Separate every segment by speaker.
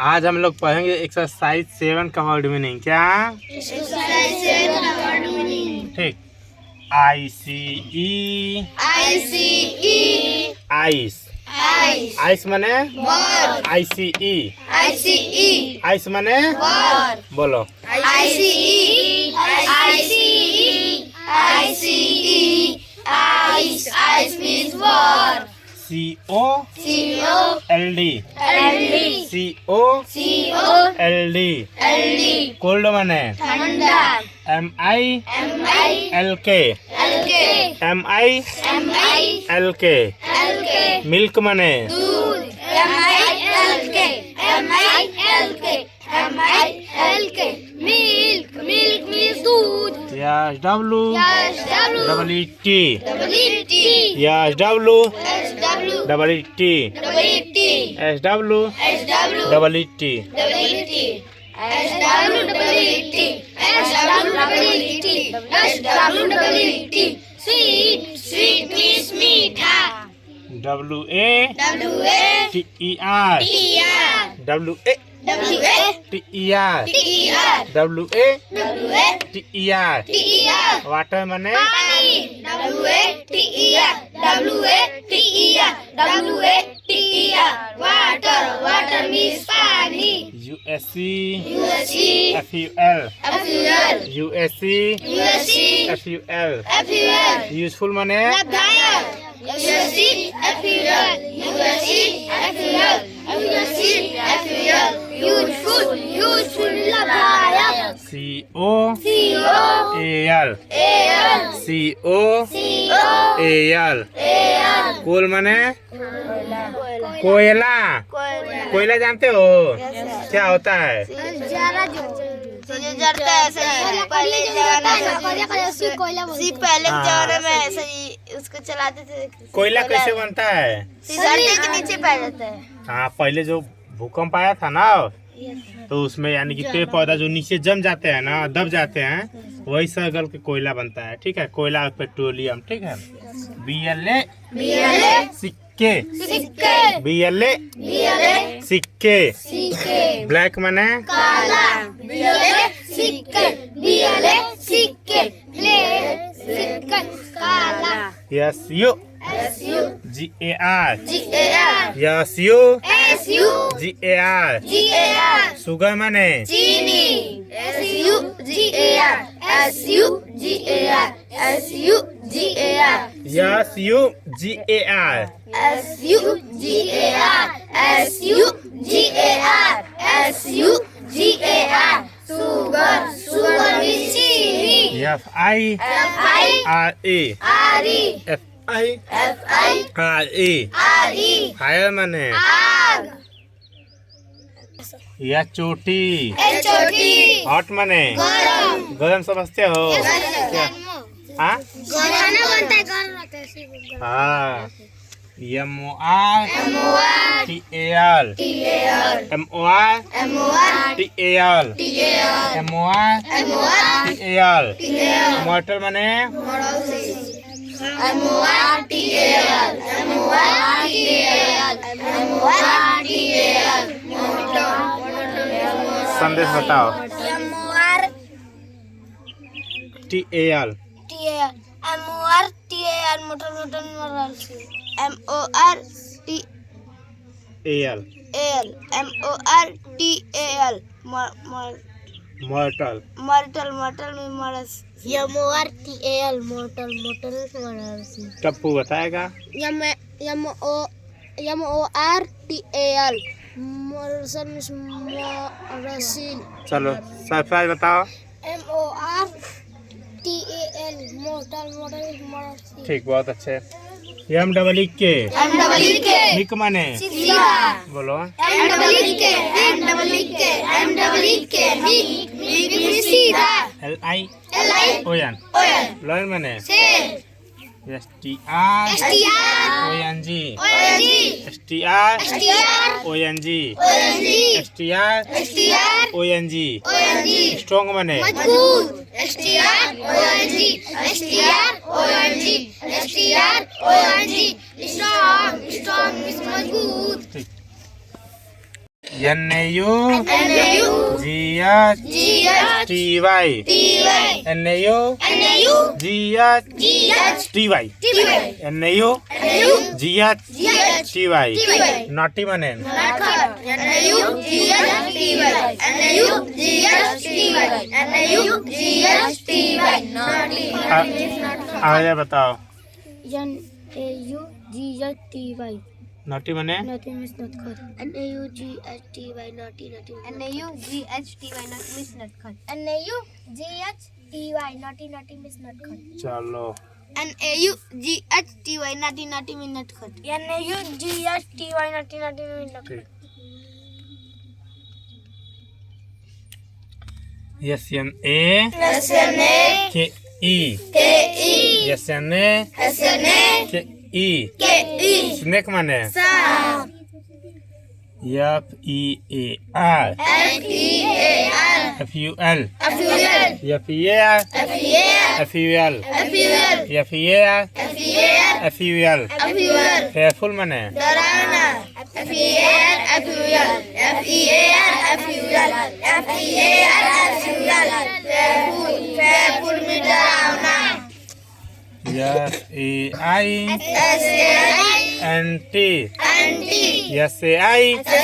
Speaker 1: आज हम लोग पढ़ेंगे एक्सरसाइज 7 का वर्ड मीनिंग। क्या
Speaker 2: एक्सरसाइज 7 का वर्ड मीनिंग?
Speaker 1: ठीक। ICE ice. आइस माने ICE आइस माने बोलो
Speaker 2: ICE ice means war.
Speaker 1: COLD COLD cold माने
Speaker 2: ठंडा.
Speaker 1: MILK MILK मिल्क माने
Speaker 2: दूध. MILK milk means दूध.
Speaker 1: Yes WT yes WT
Speaker 2: Sweet means मीठा.
Speaker 1: WATER वाटर माने
Speaker 2: water means पानी.
Speaker 1: USC FUL यूजफुल माने
Speaker 2: useful लगाया.
Speaker 1: COAL कोल माने कोयला। कोयला जानते हो क्या होता है?
Speaker 2: जलता है सही. पहले जमाने में ऐसे ही उसको चलाते थे.
Speaker 1: कोयला कैसे बनता है?
Speaker 2: धरती के नीचे पाया जाता है.
Speaker 1: हाँ, पहले जो भूकंप आया था ना, तो उसमें यानी कि पेड़ पौधा जो नीचे जम जाते हैं ना, दब जाते हैं, वही सब गल के कोयला बनता है। ठीक है, कोयला पेट्रोलियम. ठीक है, BLA सिक्के. BLA सिक्के. ब्लैक माने
Speaker 2: काला. सिक्के काला.
Speaker 1: SU GAR शुगर माने
Speaker 2: चीनी. SUGAR sugar means चीनी.
Speaker 1: FIRE फायर माने
Speaker 2: आग.
Speaker 1: या चोटी.
Speaker 2: चोटी
Speaker 1: हॉट माने गरम समझते हो क्या? हाँ
Speaker 2: खाना बनता है गरम रहता है.
Speaker 1: हाँ. MORTAL मॉर्टल माने संदेश बताओ. TAL
Speaker 2: मोटर
Speaker 1: मॉर्टल टप्पू बताएगा. चलो सरप्राइज बताओ. ठीक, बहुत अच्छे. MEEK मिक माने बोलो. LION लॉयन माने STRONG स्ट्रॉन्ग माने NAU
Speaker 2: NAU
Speaker 1: GHTY NAU GHTY NAU GHTY naughty माने आगे बताओ
Speaker 2: NAUGHTY
Speaker 1: नॉटी माने
Speaker 2: nothing is not good NAUGHTY naughty
Speaker 3: NAUGHTY not miss not cut.
Speaker 2: NAUGHTY naughty miss not good
Speaker 1: चलो
Speaker 3: NAUGHTY naughty miss not cut.
Speaker 2: NAUGHTY naughty miss not
Speaker 1: ठीक SNA KE SNA KE snake माने FEAR FUL FUL fearful माने SAINT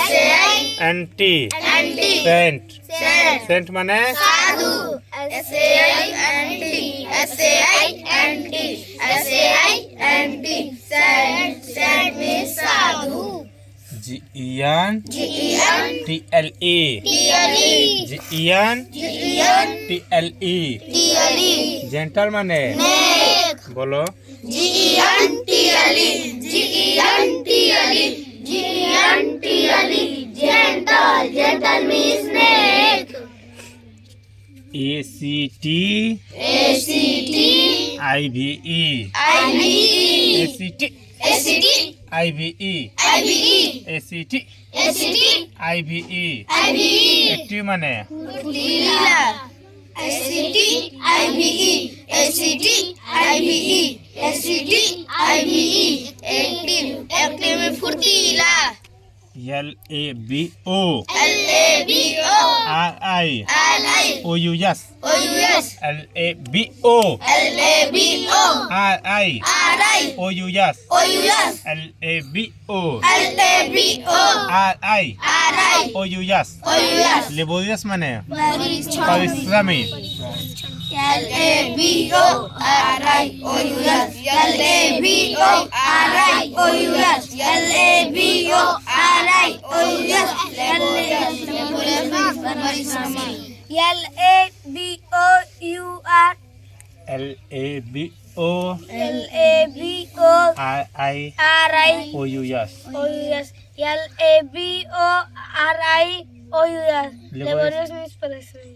Speaker 1: Saint माने GENTLE gentle माने बोलो
Speaker 2: gentle means snake
Speaker 1: ACT IVE active माने
Speaker 2: active में फुर्तीला
Speaker 1: LABO RI OUS LABO RI OUS LABO RI OUS laborious माने परिश्रमी
Speaker 2: Laborious means परिश्रमी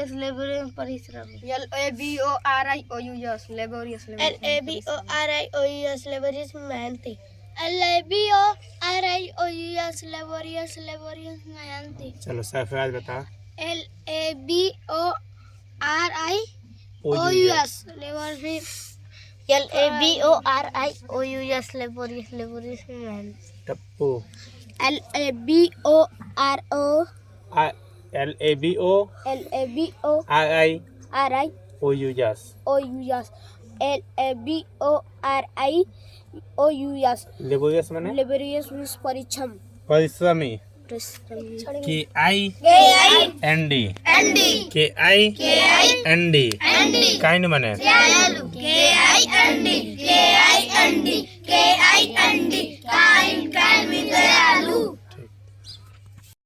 Speaker 2: laborious परिश्रमी laborious मेहनती laborious मेहनती
Speaker 1: चलो सरफराज बता
Speaker 2: LABORIOUS laborious laborious meहनती
Speaker 1: टप्पू
Speaker 2: LABORIOUS
Speaker 1: लेबोरियस माने
Speaker 2: laborious means
Speaker 1: परिश्रमी KIND काइंड माने